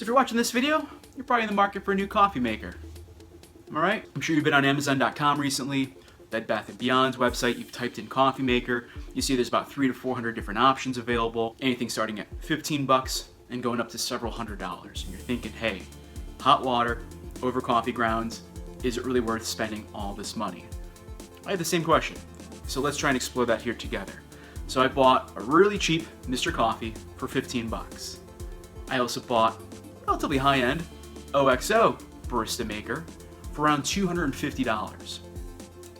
if you're watching this video, you're probably in the market for a new coffee maker. Am I right? I'm sure you've been on Amazon.com recently, Bed Bath & Beyond's website, you've typed in coffee maker, you see there's about 300 to 400 different options available, anything starting at 15 bucks and going up to several $100s. And you're thinking, hey, hot water over coffee grounds, is it really worth spending all this money? I had the same question, so let's try and explore that here together. So I bought a really cheap Mr. Coffee for 15 bucks. I also bought a relatively high-end OXO Barrista maker for around $250.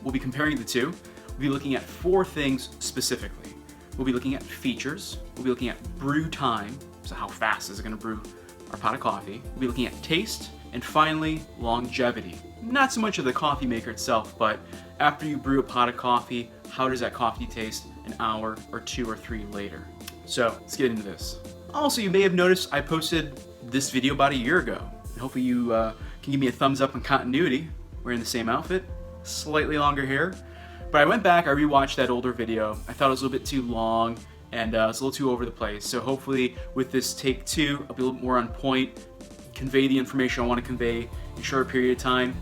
We'll be comparing the two. We'll be looking at 4 things specifically. We'll be looking at features, we'll be looking at brew time, so how fast is it gonna brew our pot of coffee. We'll be looking at taste, and finally, longevity. Not so much of the coffee maker itself, but after you brew a pot of coffee, how does that coffee taste an hour or 2 or 3 later? So let's get into this. Also, you may have noticed I posted this video about a year ago. And hopefully you can give me a thumbs up on continuity. Wearing the same outfit, slightly longer hair. But I went back, I rewatched that older video. I thought it was a little bit too long and it was a little too over the place. So hopefully with this take 2, I'll be a little more on point, convey the information I want to convey in a short period of time.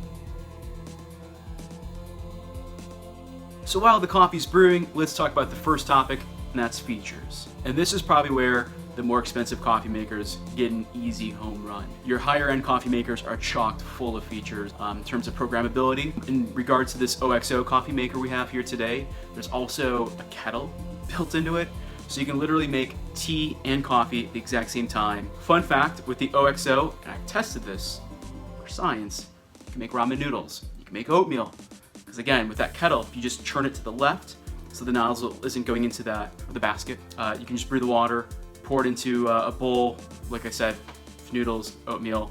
So while the coffee's brewing, let's talk about the first topic, and that's features. And this is probably where the more expensive coffee makers get an easy home run. Your higher end coffee makers are chocked full of features in terms of programmability. In regards to this OXO coffee maker we have here today, there's also a kettle built into it, so you can literally make tea and coffee at the exact same time. Fun fact, with the OXO, and I've tested this for science, you can make ramen noodles, you can make oatmeal. Because again, with that kettle, if you just turn it to the left, so the nozzle isn't going into the basket, you can just brew the water, pour it into a bowl, like I said, noodles, oatmeal.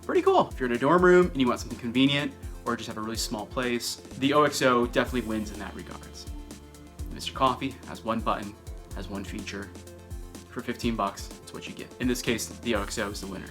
Pretty cool. If you're in a dorm room and you want something convenient, or just have a really small place, the OXO definitely wins in that regards. Mr. Coffee has one button, has one feature. For 15 bucks, that's what you get. In this case, the OXO is the winner.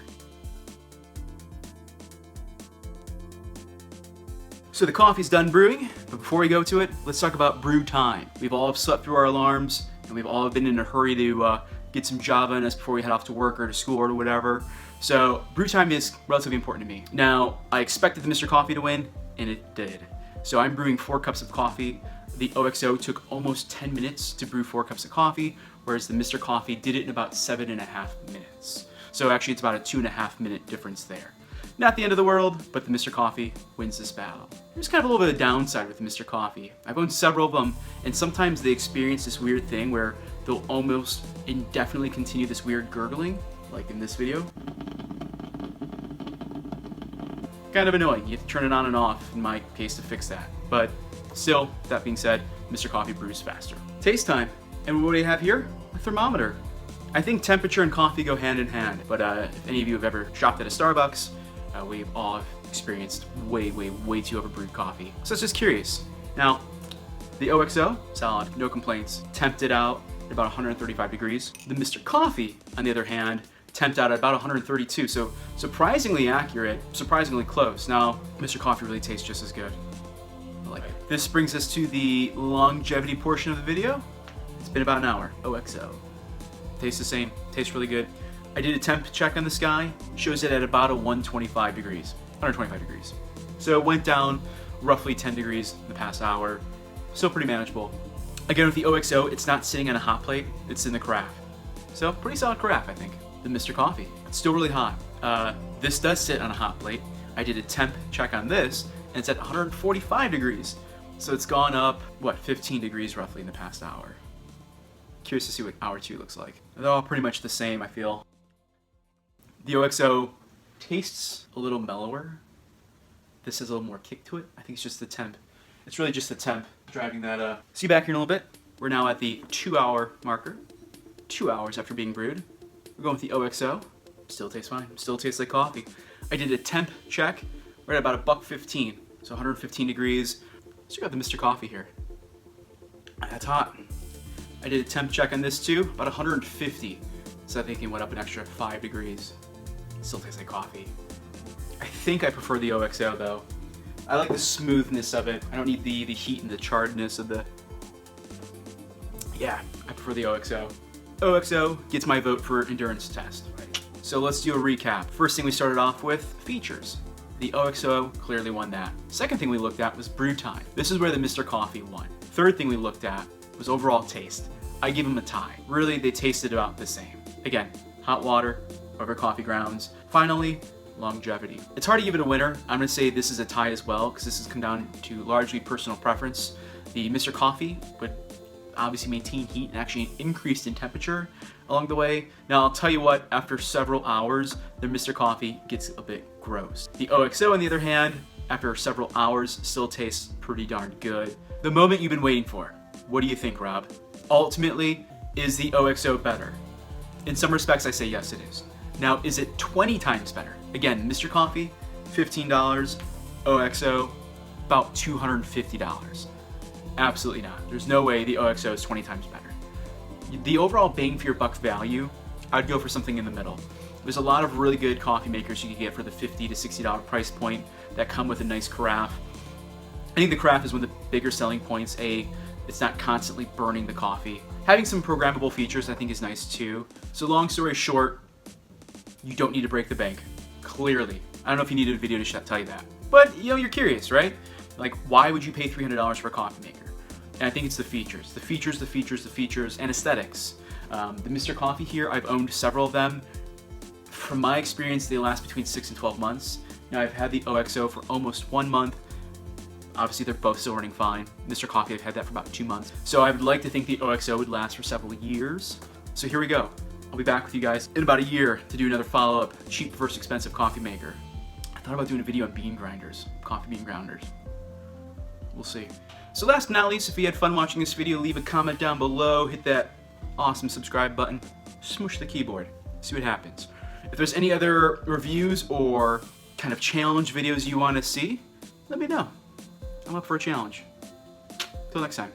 So the coffee's done brewing, but before we go to it, let's talk about brew time. We've all slept through our alarms, and we've all been in a hurry to get some Java in us before we head off to work or to school or whatever. So brew time is relatively important to me. Now, I expected the Mr. Coffee to win, and it did. So I'm brewing 4 cups of coffee. The OXO took almost 10 minutes to brew 4 cups of coffee, whereas the Mr. Coffee did it in about 7.5 minutes. So actually it's about a 2.5 minute difference there. Not the end of the world, but the Mr. Coffee wins this battle. There's kind of a little bit of downside with the Mr. Coffee. I've owned several of them, and sometimes they experience this weird thing where they'll almost indefinitely continue this weird gurgling, like in this video. Kind of annoying. You have to turn it on and off in my case to fix that. But still, that being said, Mr. Coffee brews faster. Taste time. And what do you have here? A thermometer. I think temperature and coffee go hand in hand, but if any of you have ever shopped at a Starbucks, we've all experienced way too overbrewed coffee. So it's just curious. Now, the OXO, solid, no complaints. Temped it out at about 135 degrees. The Mr. Coffee, on the other hand, temped out at about 132, so surprisingly accurate, surprisingly close. Now, Mr. Coffee really tastes just as good. I like it. This brings us to the longevity portion of the video. It's been about an hour. OXO. Tastes the same, tastes really good. I did a temp check on this guy, shows it at about a 125 degrees. So it went down roughly 10 degrees in the past hour. Still pretty manageable. Again, with the OXO, it's not sitting on a hot plate, it's in the carafe. So pretty solid carafe, I think. The Mr. Coffee, it's still really hot. This does sit on a hot plate. I did a temp check on this, and it's at 145 degrees. So it's gone up, what, 15 degrees roughly in the past hour. Curious to see what hour 2 looks like. They're all pretty much the same, I feel. The OXO tastes a little mellower. This has a little more kick to it. I think it's just the temp. It's really just the temp driving that. See you back here in a little bit. We're now at the 2-hour marker. 2 hours after being brewed. We're going with the OXO. Still tastes fine. Still tastes like coffee. I did a temp check. We're at about $1.15, so 115 degrees. So we got the Mr. Coffee here. That's hot. I did a temp check on this too, about 150. So I think it went up an extra 5 degrees. Still tastes like coffee. I think I prefer the OXO though. I like the smoothness of it. I don't need the heat and the charredness of the... Yeah, I prefer the OXO. OXO gets my vote for endurance test. Right? So let's do a recap. First thing we started off with, features. The OXO clearly won that. Second thing we looked at was brew time. This is where the Mr. Coffe won. Third thing we looked at was overall taste. I give them a tie. Really, they tasted about the same. Again, hot water over coffee grounds. Finally, longevity. It's hard to give it a winner. I'm gonna say this is a tie as well, because this has come down to largely personal preference. The Mr. Coffe would obviously maintain heat and actually increased in temperature along the way. Now I'll tell you what, after several hours, the Mr. Coffe gets a bit gross. The OXO, on the other hand, after several hours, still tastes pretty darn good. The moment you've been waiting for. What do you think, Rob? Ultimately, is the OXO better? In some respects, I say yes, it is. Now, is it 20 times better? Again, Mr. Coffe, $15, OXO, about $250. Absolutely not. There's no way the OXO is 20 times better. The overall bang for your buck value, I'd go for something in the middle. There's a lot of really good coffee makers you can get for the $50 to $60 price point that come with a nice carafe. I think the carafe is one of the bigger selling points. It's not constantly burning the coffee. Having some programmable features I think is nice too. So long story short, you don't need to break the bank. Clearly. I don't know if you needed a video to tell you that. But you know, you're curious, right? Like, why would you pay $300 for a coffee maker? And I think it's the features. The features, and aesthetics. The Mr. Coffe here, I've owned several of them. From my experience, they last between 6 and 12 months. Now, I've had the OXO for almost 1 month. Obviously, they're both still running fine. Mr. Coffe, I've had that for about 2 months. So I would like to think the OXO would last for several years. So here we go. I'll be back with you guys in about a year to do another follow-up, cheap versus expensive coffee maker. I thought about doing a video on bean grinders, coffee bean grinders. We'll see. So last but not least, if you had fun watching this video, leave a comment down below, hit that awesome subscribe button, smush the keyboard, see what happens. If there's any other reviews or kind of challenge videos you want to see, let me know. I'm up for a challenge. Till next time.